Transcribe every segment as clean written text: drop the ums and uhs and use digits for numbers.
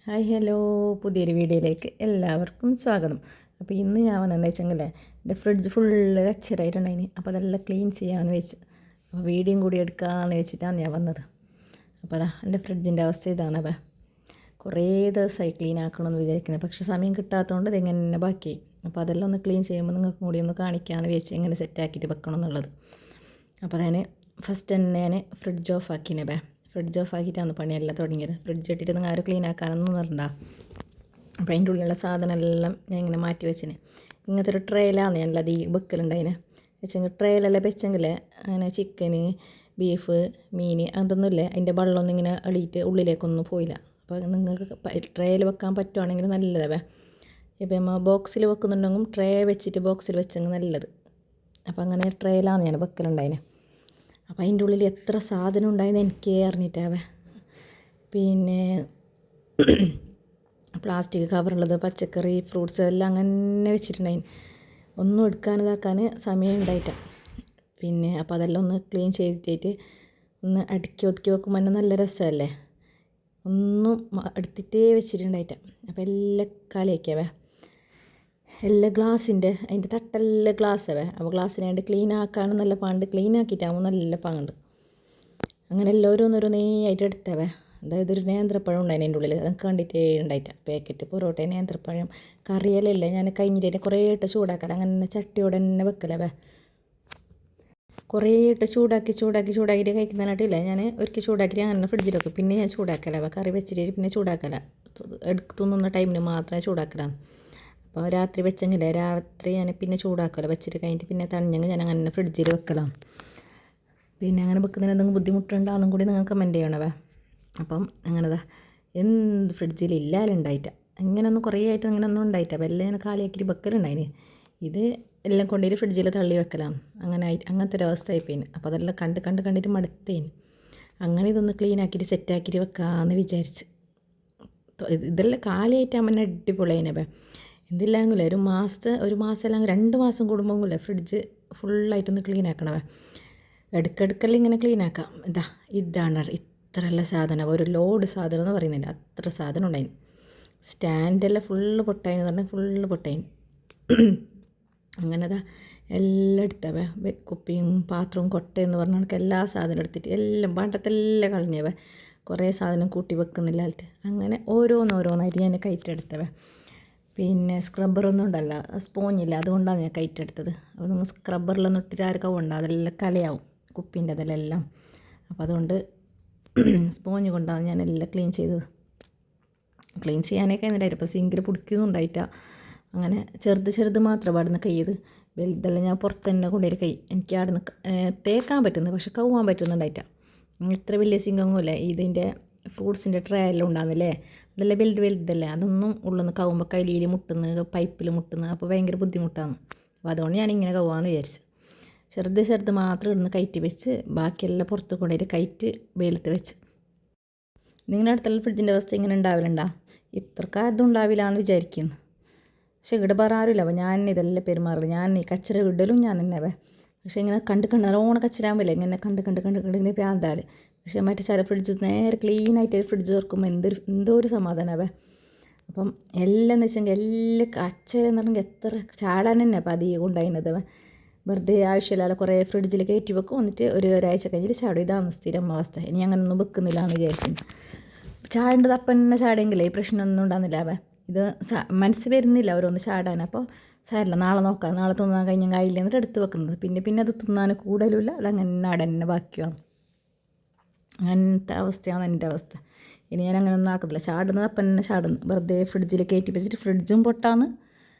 Hi hello, പുതിയൊരു വീഡിയോയിലേക്ക് എല്ലാവർക്കും സ്വാഗതം. അപ്പോൾ ഇന്ന് ഞാൻ വന്നതെന്ന് വെച്ചെങ്കിൽ എൻ്റെ ഫ്രിഡ്ജ് ഫുള്ള് കച്ചറായിട്ടുണ്ടായിന്. അപ്പോൾ അതെല്ലാം ക്ലീൻ ചെയ്യാമെന്ന് വെച്ച്, അപ്പോൾ വീഡിയോയും കൂടി എടുക്കാമെന്ന് വെച്ചിട്ടാണ് ഞാൻ വന്നത്. അപ്പോൾ അതാ എൻ്റെ ഫ്രിഡ്ജിൻ്റെ അവസ്ഥ ഇതാണ്. അപ്പോൾ കുറേ ദിവസമായി ക്ലീൻ ആക്കണമെന്ന് വിചാരിക്കുന്നത്, പക്ഷേ സമയം കിട്ടാത്തതുകൊണ്ട് ഇതെങ്ങനെ ബാക്കിയായി. അപ്പോൾ അതെല്ലാം ഒന്ന് ക്ലീൻ ചെയ്യുമ്പോൾ നിങ്ങൾക്ക് കൂടി ഒന്ന് കാണിക്കാമെന്ന് വെച്ച് എങ്ങനെ സെറ്റാക്കിയിട്ട് വെക്കണം എന്നുള്ളത്. അപ്പോൾ ഞാൻ ഫസ്റ്റ് തന്നെ ഞാൻ ഫ്രിഡ്ജ് ഓഫ് ആക്കിനെ. ഫ്രിഡ്ജ് ഓഫ് ആക്കിയിട്ടാണ് പണിയെല്ലാം തുടങ്ങിയത്. ഫ്രിഡ്ജ് ഇട്ടിട്ട് നിങ്ങൾ ആരും ക്ലീൻ ആക്കാനൊന്നും പറഞ്ഞില്ല. അപ്പോൾ അതിൻ്റെ ഉള്ളിലുള്ള സാധനമെല്ലാം ഞാൻ ഇങ്ങനെ മാറ്റി വെച്ചിന്. ഇങ്ങനത്തെ ഒരു ട്രേയിലാണ് ഞാനത് ഈ വെക്കലുണ്ടായിന് വെച്ചെങ്കിൽ. ട്രേയിലെല്ലാം വെച്ചെങ്കിൽ അങ്ങനെ ചിക്കന്, ബീഫ്, മീൻ അതൊന്നുമില്ലേ, അതിൻ്റെ വെള്ളമൊന്നും ഇങ്ങനെ അളിയിട്ട് ഉള്ളിലേക്കൊന്നും പോയില്ല. അപ്പോൾ നിങ്ങൾക്ക് ട്രേയിൽ വെക്കാൻ പറ്റുവാണെങ്കിൽ നല്ലതേ. ഇപ്പോൾ നമ്മൾ ബോക്സിൽ വെക്കുന്നുണ്ടെങ്കിൽ ട്രേ വെച്ചിട്ട് ബോക്സിൽ വെച്ചെങ്കിൽ നല്ലത്. അപ്പോൾ അങ്ങനെ ട്രേയിലാണ് ഞാൻ വെക്കലുണ്ടായിന്. അപ്പോൾ അതിൻ്റെ ഉള്ളിൽ എത്ര സാധനം ഉണ്ടായെന്ന് എനിക്കേ അറിഞ്ഞിട്ടാവേ. പിന്നെ പ്ലാസ്റ്റിക് കവറുള്ളത്, പച്ചക്കറി, ഫ്രൂട്ട്സ് എല്ലാം അങ്ങനെ വെച്ചിട്ടുണ്ടായിന്. ഒന്നും ഇതാക്കാൻ സമയം ഉണ്ടായിട്ടാണ്. പിന്നെ അപ്പോൾ അതെല്ലാം ഒന്ന് ക്ലീൻ ചെയ്തിട്ട് ഒന്ന് അടുക്കി ഒതുക്കി വെക്കുമ്പോൾ തന്നെ നല്ല രസമല്ലേ. ഒന്നും എടുത്തിട്ടേ വെച്ചിട്ടുണ്ടായിട്ടാണ്. അപ്പോൾ എല്ലാം കാലിയാക്കിയാവേ. എല്ലാം ഗ്ലാസിൻ്റെ അതിൻ്റെ തട്ടെല്ലാം ഗ്ലാസ്സവേ. അപ്പോൾ ഗ്ലാസ്സിനെ വേണ്ടി ക്ലീൻ ആക്കാനും നല്ല പാണ്ട്, ക്ലീൻ ആക്കിയിട്ടാകുമ്പോൾ നല്ല പാങ്ങുണ്ട്. അങ്ങനെ ഓരോന്നോരോന്നേ ആയിട്ട് എടുത്തവേ. അതായത് ഒരു നേന്ത്രപ്പഴം ഉണ്ടായിരുന്നു അതിൻ്റെ ഉള്ളിൽ, അതൊക്കെ കണ്ടിട്ടേ ഉണ്ടായിട്ടാണ്. പാക്കറ്റ് പൊറോട്ട, നേന്ത്രപ്പഴം, കറിയെല്ലാം ഞാൻ കഴിഞ്ഞിട്ട് കുറേ ഇട്ട് ചൂടാക്കല. അങ്ങനെ ചട്ടിയോടെ തന്നെ വെക്കലവേ. കുറേ ഇട്ട് ചൂടാക്കിയിട്ട് കഴിക്കുന്നതിനായിട്ടില്ല, ഞാൻ ഒരിക്കൽ ചൂടാക്കിയിട്ട് അങ്ങനെ ഫ്രിഡ്ജിൽ വെക്കും. പിന്നെ ഞാൻ ചൂടാക്കലവേ. കറി വെച്ചിട്ട് പിന്നെ ചൂടാക്കല, തിന്നുന്ന ടൈമിന് മാത്രമേ ചൂടാക്കലാണ്. അപ്പോൾ രാത്രി വെച്ചെങ്കിലേ രാത്രി ഞാൻ പിന്നെ ചൂടാക്കുമല്ലോ. വെച്ചിട്ട് കഴിഞ്ഞിട്ട് പിന്നെ തണിഞ്ഞെങ്കിൽ ഞാൻ അങ്ങനെ ഫ്രിഡ്ജിൽ വെക്കലാണ്. പിന്നെ അങ്ങനെ വെക്കുന്നതിന് എന്തെങ്കിലും ബുദ്ധിമുട്ടുണ്ടാകുന്നും കൂടി നിങ്ങൾ കമൻറ്റ് ചെയ്യണവേ. അപ്പം അങ്ങനെതാ എന്ത് ഫ്രിഡ്ജിൽ ഇല്ലാലുണ്ടായിട്ട ഇങ്ങനെയൊന്നും കുറേ ആയിട്ട് അങ്ങനെയൊന്നും ഉണ്ടായിട്ട. അപ്പോൾ എല്ലാം ഞാൻ കാലിയാക്കിയിട്ട് വെക്കലുണ്ടായിന്. ഇത് എല്ലാം കൊണ്ടുപോയി ഫ്രിഡ്ജിൽ തള്ളി വെക്കലാണ്. അങ്ങനത്തെ ഒരു അവസ്ഥ ആയിപ്പോയിന്. അപ്പോൾ അതെല്ലാം കണ്ടിട്ട് മടുത്തേന്. അങ്ങനെ ഇതൊന്ന് ക്ലീൻ ആക്കിയിട്ട് സെറ്റാക്കിയിട്ട് വെക്കാമെന്ന് വിചാരിച്ച്. ഇതെല്ലാം കാലിയായിട്ടാകുമ്പോൾ അടിപൊളിയായിനേ. എന്തില്ലെങ്കിലേ ഒരു മാസം അല്ലെങ്കിൽ 2 മാസം കൂടുമ്പോഴല്ലേ ഫ്രിഡ്ജ് ഫുള്ളായിട്ടൊന്ന് ക്ലീൻ ആക്കണവേ. ഇടയ്ക്കിടയ്ക്കെല്ലാം ഇങ്ങനെ ക്ലീൻ ആക്കാം. ഇതാണ് ഇത്രയുള്ള സാധനം, ഒരു ലോഡ് സാധനം എന്ന് പറയുന്നില്ല, അത്ര സാധനം ഉണ്ടായിന്. സ്റ്റാൻഡെല്ലാം ഫുള്ള് പൊട്ടായിന്ന് പറഞ്ഞാൽ ഫുള്ള് പൊട്ടായിന്. അങ്ങനെതാ എല്ലാം എടുത്തവേ. കുപ്പിയും പാത്രവും കൊട്ടയെന്ന് പറഞ്ഞാൽ എല്ലാ സാധനം എടുത്തിട്ട് എല്ലാം പാട്ടത്തെല്ലാം കളഞ്ഞവേ. കുറേ സാധനം കൂട്ടി വെക്കുന്നില്ലായിട്ട് അങ്ങനെ ഓരോന്നായിട്ട് ഞാൻ കയറ്റെടുത്തവേ. പിന്നെ സ്ക്രബ്ബറൊന്നും ഉണ്ടല്ല, സ്പോഞ്ചില്ല, അതുകൊണ്ടാണ് ഞാൻ കയറ്റെടുത്തത്. അപ്പോൾ നിങ്ങൾ സ്ക്രബ്ബറിലൊന്നും ഇട്ടിട്ട് ആർക്കും ഉണ്ടാകും, അതെല്ലാം കലയാവും കുപ്പീൻ്റെ അതിലെല്ലാം. അപ്പോൾ അതുകൊണ്ട് സ്പോഞ്ച് കൊണ്ടാണ് ഞാൻ എല്ലാം ക്ലീൻ ചെയ്തത്. ക്ലീൻ ചെയ്യാനൊക്കെ എന്നിട്ടായിട്ട് ഇപ്പോൾ സിങ്കിൽ പിടിക്കുന്നുണ്ടായിട്ടാണ്. അങ്ങനെ ചെറുത് മാത്രം പാടുന്ന കൈയ്യത്. വലുതെല്ലാം ഞാൻ പുറത്ത് തന്നെ കൊണ്ടുപോയി കൈ എനിക്ക് ആടുന്ന് തേക്കാൻ പറ്റുന്നത്, പക്ഷെ കൗവാൻ പറ്റുന്നുണ്ടായിട്ടാണ്. ഇത്ര വലിയ സിങ്കൊന്നുമില്ല. ഇതിൻ്റെ ഫ്രൂട്ട്സിൻ്റെ ട്രേ എല്ലാം ഉണ്ടാകുന്നില്ലേ, അതെല്ലാം വലുതല്ലേ, അതൊന്നും ഉള്ളൊന്ന് കവുമ്പോൾ കയ്യിൽ മുട്ടുന്നു, പൈപ്പിൽ മുട്ടുന്നു. അപ്പോൾ ഭയങ്കര ബുദ്ധിമുട്ടാണ്. അപ്പോൾ അതുകൊണ്ട് ഞാനിങ്ങനെ കവുകാമെന്ന് വിചാരിച്ചു. ചെറുത് മാത്രം ഇടുന്ന് കയറ്റി വെച്ച് ബാക്കിയെല്ലാം പുറത്ത് കൊണ്ടുപോയിട്ട് കയറ്റ് വെയിലത്ത് വെച്ച്. നിങ്ങളുടെ അടുത്തുള്ള ഫ്രിഡ്ജിൻ്റെ അവസ്ഥ ഇങ്ങനെ ഉണ്ടാവില്ലുണ്ടാ? ഇത്രക്കാരതും ഉണ്ടാവില്ല എന്ന് വിചാരിക്കുന്നു. പക്ഷേ ഇവിടെ വേറെ ആരുമില്ല. അപ്പോൾ ഞാൻ ഇതെല്ലാം പെരുമാറില്ല. ഞാൻ ഈ കച്ചറ ഇടലും ഞാൻ തന്നെ. പക്ഷേ ഇങ്ങനെ കണ്ട് നല്ലോണം കച്ചറാകുമ്പില്ലേ, ഇങ്ങനെ കണ്ട് ഇങ്ങനെ പ്രാന്താൽ. പക്ഷേ മറ്റേ ചില ഫ്രിഡ്ജ് നേരെ ക്ലീനായിട്ട് ഫ്രിഡ്ജ് തുറക്കുമ്പോൾ എന്തോ ഒരു സമാധാനമാവേ. അപ്പം എല്ലാം എന്ന് വെച്ചെങ്കിൽ എല്ലാം കച്ചറെന്ന് പറഞ്ഞെങ്കിൽ എത്ര ചാടാൻ തന്നെ അപ്പം അധികം ഉണ്ടായിരുന്നത്. വെറുതെ ആവശ്യമില്ലാതെ കുറേ ഫ്രിഡ്ജിൽ കയറ്റി വെക്കും, എന്നിട്ട് ഒരാഴ്ച കഴിഞ്ഞിട്ട് ചാടും. ഇതാണ് സ്ഥിരം അവസ്ഥ. ഇനി അങ്ങനെയൊന്നും വെക്കുന്നില്ല എന്ന് വിചാരിച്ചു. ചാടേണ്ടത് അപ്പം തന്നെ ചാടെങ്കിലേ ഈ പ്രശ്നമൊന്നും ഉണ്ടാകുന്നില്ല. ഇത് മനസ്സ് വരുന്നില്ല ഓരോന്ന് ചാടാൻ. അപ്പോൾ സാരില്ല, നാളെ നോക്കാം, നാളെ തിന്നാൻ കഴിഞ്ഞാൽ കായില്ല എന്നിട്ട് എടുത്ത് വെക്കുന്നത്. പിന്നെ അത് തിന്നാൻ കൂടുതലുമില്ല, അതങ്ങനെ അവിടെ തന്നെ ബാക്കിയാണ്. അങ്ങനത്തെ അവസ്ഥയാണ് എൻ്റെ അവസ്ഥ. ഇനി ഞാൻ അങ്ങനെ ഒന്നും ആക്കത്തില്ല. ചാടുന്നത് അപ്പം തന്നെ ചാടുന്നു. വെറുതെ ഫ്രിഡ്ജിൽ കയറ്റി വെച്ചിട്ട് ഫ്രിഡ്ജും പൊട്ടാന്ന്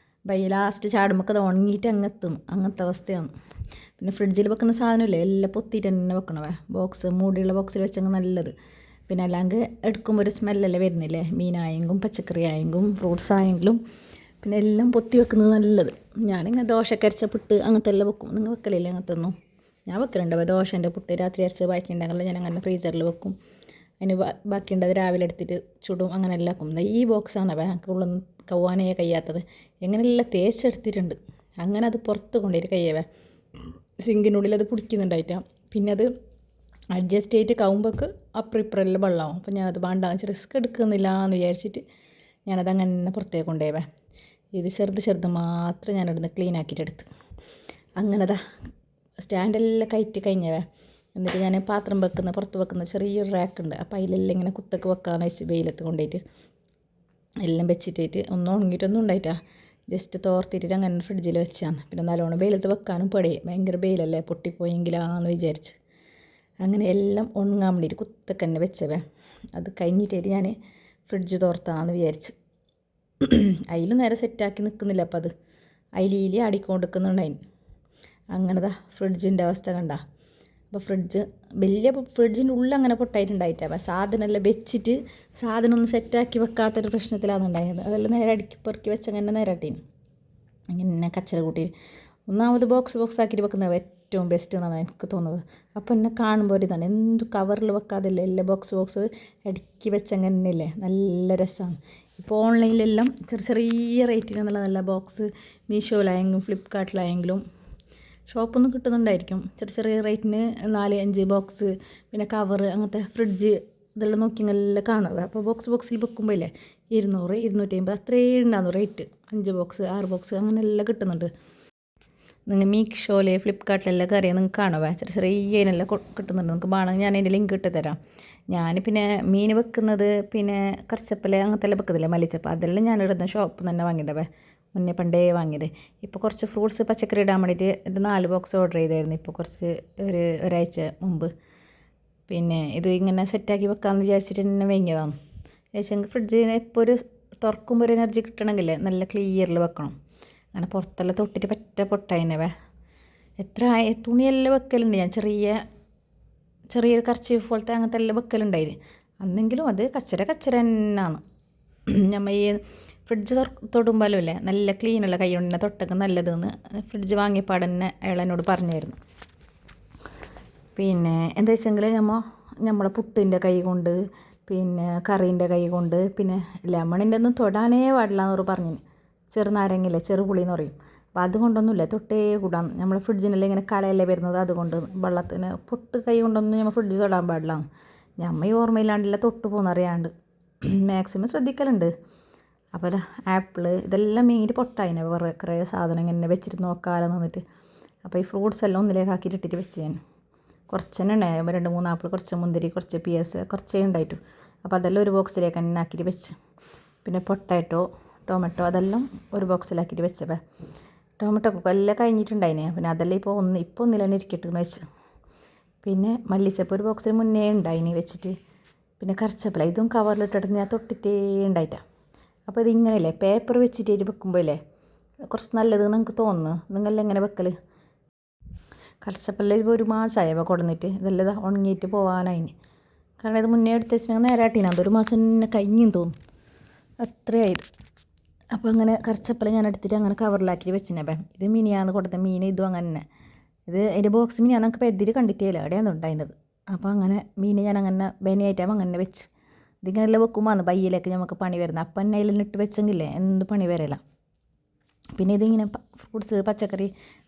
ലാസ്റ്റ് ചാടുമ്പോൾ അത് ഉണങ്ങിയിട്ട് അങ്ങെത്തുന്നു. അങ്ങനത്തെ അവസ്ഥയാണ്. പിന്നെ ഫ്രിഡ്ജിൽ വെക്കുന്ന സാധനമില്ലേ, എല്ലാം പൊത്തിയിട്ട് തന്നെ വെക്കണവേ. മൂടിയുള്ള ബോക്സിൽ വെച്ചെങ്കിൽ നല്ലത്. പിന്നെ അല്ലെങ്കിൽ എടുക്കുമ്പോൾ ഒരു സ്മെല്ലല്ലേ വരുന്നില്ലേ, മീനായെങ്കിലും പച്ചക്കറി ആയെങ്കിലും ഫ്രൂട്ട്സ് ആയെങ്കിലും. പിന്നെ എല്ലാം പൊത്തി വെക്കുന്നത് നല്ലത്. ഞാനിങ്ങനെ ദോശക്കരച്ച പുട്ട് അങ്ങനത്തെ എല്ലാം വെക്കും. നിങ്ങൾ വെക്കലില്ലേ അങ്ങനത്തെ ഒന്നും? ഞാൻ വെക്കലുണ്ട്. ദോശൻ്റെ പുട്ട് രാത്രി അരച്ച് ബാക്കി ഉണ്ടെങ്കിൽ ഞാൻ അങ്ങനെ ഫ്രീസറിൽ വെക്കും. അതിന് ബാക്കിയുണ്ടത് രാവിലെ എടുത്തിട്ട് ചുടും, അങ്ങനെ എല്ലാം ആക്കും. ഈ ബോക്സാണ് ബാങ്കുള്ള കవ్വാനേ കഴിയാത്തത്. എങ്ങനെയെല്ലാം തേച്ചെടുത്തിട്ടുണ്ട്. അങ്ങനെ അത് പുറത്ത് കൊണ്ടുപോയിട്ട് കഴിയവേ. സിങ്കിനുള്ളിൽ അത് പിടിക്കുന്നുണ്ടായിട്ടാണ്. പിന്നെ അത് അഡ്ജസ്റ്റ് ചെയ്തിട്ട് കവുമ്പോക്ക് അപ്പുറം ഇപ്പുറമെല്ലാം വെള്ളമാവും. അപ്പോൾ ഞാനത് വേണ്ട റിസ്ക് എടുക്കുന്നില്ല എന്ന് വിചാരിച്ചിട്ട് ഞാനത് അങ്ങനെ പുറത്തേക്ക് കൊണ്ടുപോയവേ. ഇത് ചെറുത് മാത്രം ഞാനിടുന്ന് ക്ലീൻ ആക്കിയിട്ടെടുത്ത്. അങ്ങനെതാ സ്റ്റാൻഡെല്ലാം കയറ്റി കഴിഞ്ഞവേ. എന്നിട്ട് ഞാൻ പാത്രം വെക്കുന്ന പുറത്ത് വെക്കുന്ന ചെറിയൊരു റാക്കുണ്ട്. അപ്പോൾ അതിലെല്ലാം ഇങ്ങനെ കുത്തൊക്കെ വെക്കാമെന്ന് വെച്ച് വെയിലത്ത് കൊണ്ടുപോയിട്ട് എല്ലാം വെച്ചിട്ട് ഒന്നും ഉണങ്ങിയിട്ടൊന്നും ഉണ്ടായിട്ടാ. ജസ്റ്റ് തോർത്തിട്ട് അങ്ങനെ ഫ്രിഡ്ജിൽ വെച്ചാണ്. പിന്നെ നല്ലോണം വെയിലത്ത് വെക്കാനും പേടിയായി, ഭയങ്കര വെയിലല്ലേ, പൊട്ടിപ്പോയെങ്കിലാന്ന് വിചാരിച്ച് അങ്ങനെ എല്ലാം ഉണങ്ങാൻ വേണ്ടിയിട്ട് കുത്തൊക്കെ തന്നെ വെച്ചവേ. അത് കഴിഞ്ഞിട്ട് ഞാൻ ഫ്രിഡ്ജ് തോർത്താന്ന് വിചാരിച്ച് അതിൽ നേരെ സെറ്റാക്കി നിൽക്കുന്നില്ല. അപ്പം അത് അതിലീലി ആടിക്കൊണ്ടിരിക്കുന്നുണ്ടായിന്. അങ്ങനെതാ ഫ്രിഡ്ജിൻ്റെ അവസ്ഥ കണ്ട. അപ്പോൾ വലിയ ഫ്രിഡ്ജിൻ്റെ ഉള്ളിൽ അങ്ങനെ പൊട്ടായിട്ടുണ്ടായിട്ടാണ്. അപ്പോൾ സാധനമെല്ലാം വെച്ചിട്ട് സാധനം ഒന്ന് സെറ്റാക്കി വെക്കാത്തൊരു പ്രശ്നത്തിലാണ് ഉണ്ടായത്. അതെല്ലാം നേരെ അടുക്കി പെറുക്കി വെച്ചങ്ങനെ നേരെ ഇട്ടീന്. അങ്ങനെ കച്ചറ കൂട്ടി ഒന്നാമത് ബോക്സ് ആക്കിയിട്ട് വെക്കുന്നത് ഏറ്റവും ബെസ്റ്റ് എന്നാണ് എനിക്ക് തോന്നുന്നത്. അപ്പോൾ എന്നെ കാണുമ്പോൾ ഒരു ഇതാണ്, എന്ത് കവറിൽ വെക്കാതില്ല, എല്ലാം ബോക്സ് അടുക്കി വെച്ചങ്ങനെ ഇല്ലേ, നല്ല രസമാണ്. ഇപ്പോൾ ഓൺലൈനിലെല്ലാം ചെറിയ റേറ്റിന് നല്ല ബോക്സ് മീഷോയിലായെങ്കിലും ഫ്ലിപ്കാർട്ടിലായെങ്കിലും ഷോപ്പൊന്നും കിട്ടുന്നുണ്ടായിരിക്കും. ചെറിയ റേറ്റിന് 4-5 ബോക്സ്, പിന്നെ കവറ്, അങ്ങനത്തെ ഫ്രിഡ്ജ് ഇതെല്ലാം നോക്കി നല്ല കാണുക. അപ്പോൾ ബോക്സിൽ വെക്കുമ്പോൾ ഇല്ലേ 200, 250 അത്രയും ഉണ്ടാകുന്നു റേറ്റ്. 5 ബോക്സ് 6 ബോക്സ് അങ്ങനെയെല്ലാം കിട്ടുന്നുണ്ട്. നിങ്ങൾ മീഷോയിൽ ഫ്ലിപ്കാർട്ടിലെല്ലാം കയറിയാൽ നിങ്ങൾക്ക് കാണുക ചെറിയതിനെല്ലാം കിട്ടുന്നുണ്ട്. നിങ്ങൾക്ക് വേണമെങ്കിൽ ഞാൻ അതിൻ്റെ ലിങ്ക് ഇട്ട് തരാം. ഞാൻ പിന്നെ മീൻ വെക്കുന്നത് പിന്നെ കറിച്ചപ്പല അങ്ങനത്തെ എല്ലാം വെക്കുന്നില്ല, മല്ലിച്ചപ്പ്, അതെല്ലാം ഞാൻ ഇടുന്ന ഷോപ്പിൽ നിന്ന് തന്നെ വാങ്ങിയതവേ, മുന്നേ പണ്ടേ വാങ്ങിയത്. ഇപ്പോൾ കുറച്ച് ഫ്രൂട്ട്സ് പച്ചക്കറി ഇടാൻ വേണ്ടിയിട്ട് ഒരു 4 ബോക്സ് ഓർഡർ ചെയ്തായിരുന്നു ഇപ്പോൾ കുറച്ച് ഒരാഴ്ച മുമ്പ്. പിന്നെ ഇത് ഇങ്ങനെ സെറ്റാക്കി വെക്കാമെന്ന് വിചാരിച്ചിട്ട് തന്നെ വാങ്ങിയതാണ്. വിചാരിച്ചെങ്കിൽ ഫ്രിഡ്ജിന് ഇപ്പോൾ ഒരു തുറക്കുമ്പോൾ ഒരു എനർജി കിട്ടണമെങ്കിൽ നല്ല ക്ലിയറിൽ വെക്കണം. അങ്ങനെ പുറത്തെല്ലാം തൊട്ടിട്ട് പൊട്ടായിനവേ. എത്ര തുണിയെല്ലാം വെക്കലുണ്ട് ഞാൻ, ചെറിയ കർച്ചീഫ് പോലത്തെ അങ്ങനത്തെ എല്ലാം വെക്കലുണ്ടായിരുന്നു. അന്നെങ്കിലും അത് കച്ചര തന്നെയാണ്. നമ്മൾ ഈ ഫ്രിഡ്ജ് തൊടുമ്പോഴും ഇല്ലേ നല്ല ക്ലീനുള്ള കൈ കൊണ്ട് തൊട്ടൊക്കെ നല്ലതെന്ന് ഫ്രിഡ്ജ് വാങ്ങിയപ്പോൾ തന്നെ അയാളെന്നോട് പറഞ്ഞായിരുന്നു. പിന്നെ എന്താ വെച്ചെങ്കിൽ നമ്മളെ പുട്ടിൻ്റെ കൈ കൊണ്ട്, പിന്നെ കറീൻ്റെ കൈ കൊണ്ട്, പിന്നെ ലെമണിൻ്റെ ഒന്നും തൊടാനേ പാടില്ല എന്നവർ പറഞ്ഞു. ചെറുനാരങ്ങയില്ലേ, ചെറുപുളി എന്ന് പറയും. അപ്പോൾ അതുകൊണ്ടൊന്നുമില്ല, തൊട്ടേ കൂടാം. നമ്മൾ ഫ്രിഡ്ജിനെല്ലാം ഇങ്ങനെ കലയല്ലേ വരുന്നത്, അതുകൊണ്ട് വെള്ളത്തിന് പൊട്ട് കൈ കൊണ്ടൊന്നും നമ്മൾ ഫ്രിഡ്ജ് തൊടാൻ പാടില്ല. നമ്മൾ ഈ ഓർമ്മയില്ലാണ്ടില്ല തൊട്ട് പോകുന്നറിയാണ്ട് മാക്സിമം ശ്രദ്ധിക്കലുണ്ട്. അപ്പോൾ ആപ്പിൾ ഇതെല്ലാം മീനിട്ട് പൊട്ടായിനെ കുറേ സാധനം ഇങ്ങനെ വെച്ചിട്ട് നോക്കാതെ നിന്നിട്ട്. അപ്പോൾ ഈ ഫ്രൂട്ട്സ് എല്ലാം ഒന്നിലേക്ക് ആക്കിയിട്ട് ഇട്ടിട്ട് വെച്ച് ഞാൻ കുറച്ച് തന്നെ ഉണ്ടായി, 2-3 ആപ്പിൾ, കുറച്ച് മുന്തിരി, കുറച്ച് പിയസ്, കുറച്ചേ ഉണ്ടായിട്ടു. അപ്പോൾ അതെല്ലാം ഒരു ബോക്സിലേക്ക് തന്നെ ആക്കിയിട്ട് വെച്ച്. പിന്നെ പൊട്ടാറ്റോ, ടൊമാറ്റോ അതെല്ലാം ഒരു ബോക്സിലാക്കിയിട്ട് വെച്ചവേ. ടൊമാറ്റോ ഒക്കെ എല്ലാം കഴിഞ്ഞിട്ടുണ്ടായിനെ. പിന്നെ അതെല്ലാം ഇപ്പോൾ ഒന്നിൽ തന്നെ ഇരിക്കട്ടെന്ന് വെച്ച്. പിന്നെ മല്ലിച്ചപ്പ് ഒരു ബോക്സിൽ മുന്നേ ഉണ്ടായിനി വെച്ചിട്ട്. പിന്നെ കറിച്ചപ്പല ഇതും കവറിലിട്ടിട്ട് ഞാൻ തൊട്ടിട്ടേ ഉണ്ടായിട്ടാണ്. അപ്പോൾ ഇതിങ്ങനെയല്ലേ പേപ്പർ വെച്ചിട്ട് വെക്കുമ്പോൾ ഇല്ലേ കുറച്ച് നല്ലത് നിങ്ങൾക്ക് തോന്നുന്നു. നിങ്ങളെല്ലാം എങ്ങനെ വെക്കൽ? കറിച്ചപ്പല ഇപ്പോൾ ഒരു മാസമായവ കൊടുന്നിട്ട് ഇതെല്ലാം ഉണങ്ങിയിട്ട് പോകാനായിന്. കാരണം ഇത് മുന്നേ എടുത്ത് വെച്ചിട്ടുണ്ടെങ്കിൽ നേരെ ആട്ടീന അതൊരു മാസം തന്നെ കഴിഞ്ഞെന്ന് തോന്നും, അത്രയായത്. അപ്പോൾ അങ്ങനെ കറിച്ചപ്പല ഞാൻ എടുത്തിട്ട് അങ്ങനെ കവറിലാക്കി വെച്ചിനെ. ഇത് മിനിയാന്ന് കൊടുത്ത മീൻ, ഇതും അങ്ങനെ തന്നെ. ഇത് അതിൻ്റെ ബോക്സ് മീൻ നമുക്ക് പെരുതിരി കണ്ടിട്ടേ ഇല്ല, എവിടെയാണ് ഉണ്ടായിരുന്നത്. അപ്പോൾ അങ്ങനെ മീൻ ഞാൻ അങ്ങനെ ബനിയായിട്ടാകുമ്പോൾ അങ്ങനെ വെച്ച്. ഇതിങ്ങനെല്ലാം വെക്കുമ്പോൾ ബയ്യിലേക്ക് നമുക്ക് പണി വരുന്നത്. അപ്പം തന്നെ അതിലെല്ലാം ഇട്ട് വെച്ചെങ്കിലേ എന്ത് പണി വരില്ല. പിന്നെ ഇതിങ്ങനെ ഫ്രൂട്ട്സ് പച്ചക്കറി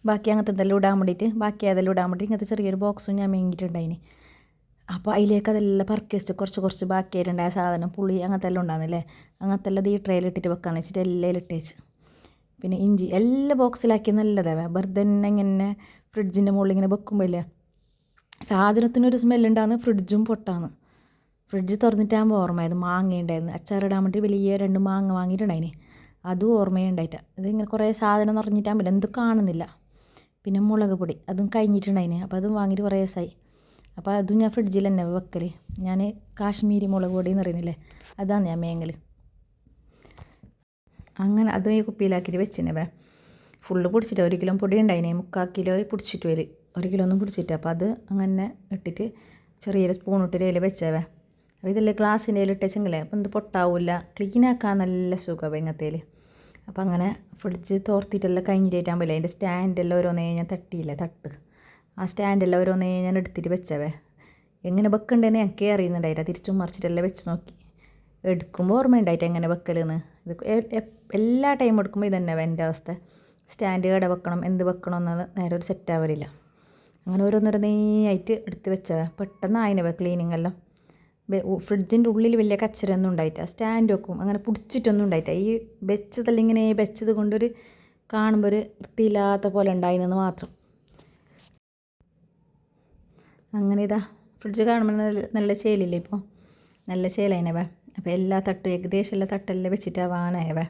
ബാക്കി അങ്ങനത്തെ എന്തെല്ലാം ഇടാൻ വേണ്ടിയിട്ട്, ബാക്കി അതെല്ലാം ഇടാൻ വേണ്ടിയിട്ട് ഇങ്ങനത്തെ ചെറിയൊരു ബോക്സും ഞാൻ മേങ്ങിയിട്ടുണ്ടായിന്. അപ്പോൾ അതിലേക്ക് അതെല്ലാം പറക്കി വെച്ചിട്ട് കുറച്ച് ബാക്കിയായിട്ടുണ്ടായ സാധനം പുളി അങ്ങനത്തെ എല്ലാം ഉണ്ടാകുന്നില്ലേ, അങ്ങനത്തെ എല്ലാം ഈ ട്രെയിലിട്ടിട്ട് വെക്കാന്ന് വെച്ചിട്ട് എല്ലാം ഇട്ട് വെച്ച്. പിന്നെ ഇഞ്ചി എല്ലാം ബോക്സിലാക്കി നല്ലതാവേ. വെറുതെ തന്നെ ഇങ്ങനെ ഫ്രിഡ്ജിൻ്റെ മുകളിൽ ഇങ്ങനെ വെക്കുമ്പോൾ ഇല്ലേ സാധനത്തിനൊരു സ്മെല്ലുണ്ടാകുന്ന, ഫ്രിഡ്ജും പൊട്ടാന്ന്. ഫ്രിഡ്ജ് തുറന്നിട്ടാകുമ്പോൾ ഓർമ്മയായത് മാങ്ങയുണ്ടായിരുന്നു, അച്ചാറിടാൻ വേണ്ടി വലിയ 2 മാങ്ങ വാങ്ങിയിട്ടുണ്ടായിന്, അതും ഓർമ്മയുണ്ടായിട്ടാണ്. ഇതിങ്ങനെ കുറേ സാധനം നിറഞ്ഞിട്ടാകുമ്പോൾ എന്തും കാണുന്നില്ല. പിന്നെ മുളക് പൊടി അതും കഴിഞ്ഞിട്ടുണ്ടായിന്, അപ്പോൾ അതും വാങ്ങിയിട്ട് കുറേ ദിവസമായി. അപ്പോൾ അതും ഞാൻ ഫ്രിഡ്ജിൽ തന്നെ വെക്കൽ. ഞാൻ കാശ്മീരി മുളക് പൊടി എന്ന് പറയുന്നില്ലേ, അതാണ് ഞാൻ മേങ്ങൽ. അങ്ങനെ അതും ഈ കുപ്പിയിലാക്കിയിട്ട് വെച്ചിനെ. ഫുള്ള് പൊടിച്ചിട്ട് 1 കിലോ പൊടി ഉണ്ടായിനെ, 3/4 കിലോ പൊടിച്ചിട്ട് 1 കിലോ ഒന്നും പൊടിച്ചിട്ട്. അപ്പോൾ അത് അങ്ങനെ ഇട്ടിട്ട് ചെറിയൊരു സ്പൂൺ ഇട്ടിട്ട് അതിൽ വെച്ചവേ. അപ്പോൾ ഇതെല്ലാം ഗ്ലാസ്സിൻ്റെ അതിൽ ഇട്ടേച്ചെങ്കിലേ അപ്പം എന്ത് പൊട്ടാവില്ല, ക്ലീനാക്കാൻ നല്ല സുഖം ഇങ്ങനത്തേൽ. അപ്പോൾ അങ്ങനെ ഫ്രിഡ്ജ് തോർത്തിട്ടെല്ലാം കഴിഞ്ഞിട്ടാകുമ്പോൾ അതിൻ്റെ സ്റ്റാൻഡെല്ലാം ഓരോന്നേ ഞാൻ തട്ടിയില്ല, ആ സ്റ്റാൻഡെല്ലാം ഓരോന്നേ ഞാൻ എടുത്തിട്ട് വെച്ചവേ. എങ്ങനെ വെക്കണ്ടേന്ന് എനിക്കേ അറിയുന്നുണ്ടായിട്ടാ, തിരിച്ചും മറിച്ചിട്ടെല്ലാം വെച്ച് നോക്കി. എടുക്കുമ്പോൾ ഓർമ്മയുണ്ടായിട്ട് എങ്ങനെ വെക്കലെന്ന്. ഇത് എല്ലാ ടൈം എടുക്കുമ്പോൾ ഇതന്നെ എൻ്റെ അവസ്ഥ. സ്റ്റാൻഡ് കട വെക്കണം, എന്ത് വെക്കണം എന്നുള്ള നേരെ ഒരു സെറ്റാവലില്ല. അങ്ങനെ ഓരോന്നോരോന്നേയായിട്ട് എടുത്ത് വെച്ചവ. പെട്ടെന്ന് ആയിനവ ക്ലീനിങ് എല്ലാം. ഫ്രിഡ്ജിൻ്റെ ഉള്ളിൽ വലിയ കച്ചറയൊന്നും ഉണ്ടായിട്ട, സ്റ്റാൻഡ് വെക്കും അങ്ങനെ പിടിച്ചിട്ടൊന്നും ഉണ്ടായിട്ട. ഈ വെച്ചതെല്ലാം ഇങ്ങനെ വെച്ചത് കൊണ്ടൊരു കാണുമ്പോൾ ഒരു വൃത്തിയില്ലാത്ത പോലെ ഉണ്ടായിനെന്ന് മാത്രം. അങ്ങനെ ഇതാ ഫ്രിഡ്ജ് കാണുമ്പോൾ നല്ല ചേലില്ലേ ഇപ്പോൾ, നല്ല ചേലായിനവ. അപ്പോൾ എല്ലാ തട്ടും ഏകദേശം എല്ലാ തട്ടെല്ലാം വെച്ചിട്ട് വാനായവ.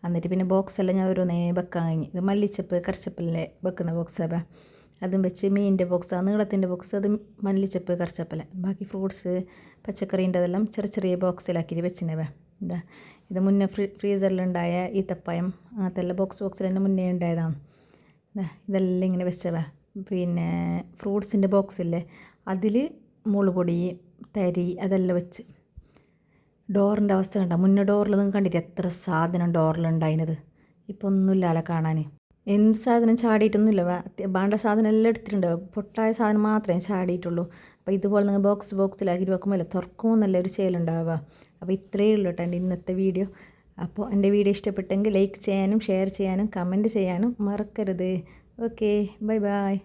എന്നിട്ട് പിന്നെ ബോക്സെല്ലാം ഞാൻ ഓരോന്നേ വെക്കാൻ കഴിഞ്ഞ്. ഇത് മല്ലിച്ചപ്പ് കറിച്ചപ്പല്ലേ വെക്കുന്ന ബോക്സാവ. അതും വെച്ച് മീനിൻ്റെ ബോക്സ്, നീളത്തിൻ്റെ ബോക്സ്, അത് മല്ലിച്ചപ്പ് കറിച്ചപ്പല. ബാക്കി ഫ്രൂട്ട്സ് പച്ചക്കറീൻ്റെ അതെല്ലാം ചെറിയ ചെറിയ ബോക്സിലാക്കിയിട്ട് വെച്ചിനവ. ഇതാ ഇത് മുന്നേ ഫ്രീസറിലുണ്ടായ ഈത്തപ്പഴം അങ്ങനത്തെ ബോക്സിൽ തന്നെ മുന്നേ ഉണ്ടായതാണ്. ഇതെല്ലാം ഇങ്ങനെ വെച്ചവ. പിന്നെ ഫ്രൂട്ട്സിൻ്റെ ബോക്സില്ലേ അതിൽ മുളുപൊടി തരി അതെല്ലാം വെച്ച്. ഡോറിൻ്റെ അവസ്ഥ കണ്ട, മുന്നേ ഡോറിൽ നിങ്ങൾ കണ്ടിട്ട് എത്ര സാധനം ഡോറിലുണ്ടായിരുന്നത്. ഇപ്പോൾ ഒന്നുമില്ലല്ലോ കാണാൻ. എന്ത് സാധനം ചാടിയിട്ടൊന്നുമില്ല, വേണ്ട സാധനം എല്ലാം എടുത്തിട്ടുണ്ട്. പൊട്ടായ സാധനം മാത്രമേ ചാടിയിട്ടുള്ളൂ. അപ്പോൾ ഇതുപോലെ നിങ്ങൾ ബോക്സിലാക്കിയിട്ട് വെക്കുമ്പോൾ തുറക്കുമ്പോൾ നല്ല ഒരു ചേലുണ്ടാവുക. അപ്പോൾ ഇത്രയേ ഉള്ളൂ കേട്ടോ എൻ്റെ ഇന്നത്തെ വീഡിയോ. അപ്പോൾ എൻ്റെ വീഡിയോ ഇഷ്ടപ്പെട്ടെങ്കിൽ ലൈക്ക് ചെയ്യാനും ഷെയർ ചെയ്യാനും കമൻറ്റ് ചെയ്യാനും മറക്കരുത്. Okay, bye bye.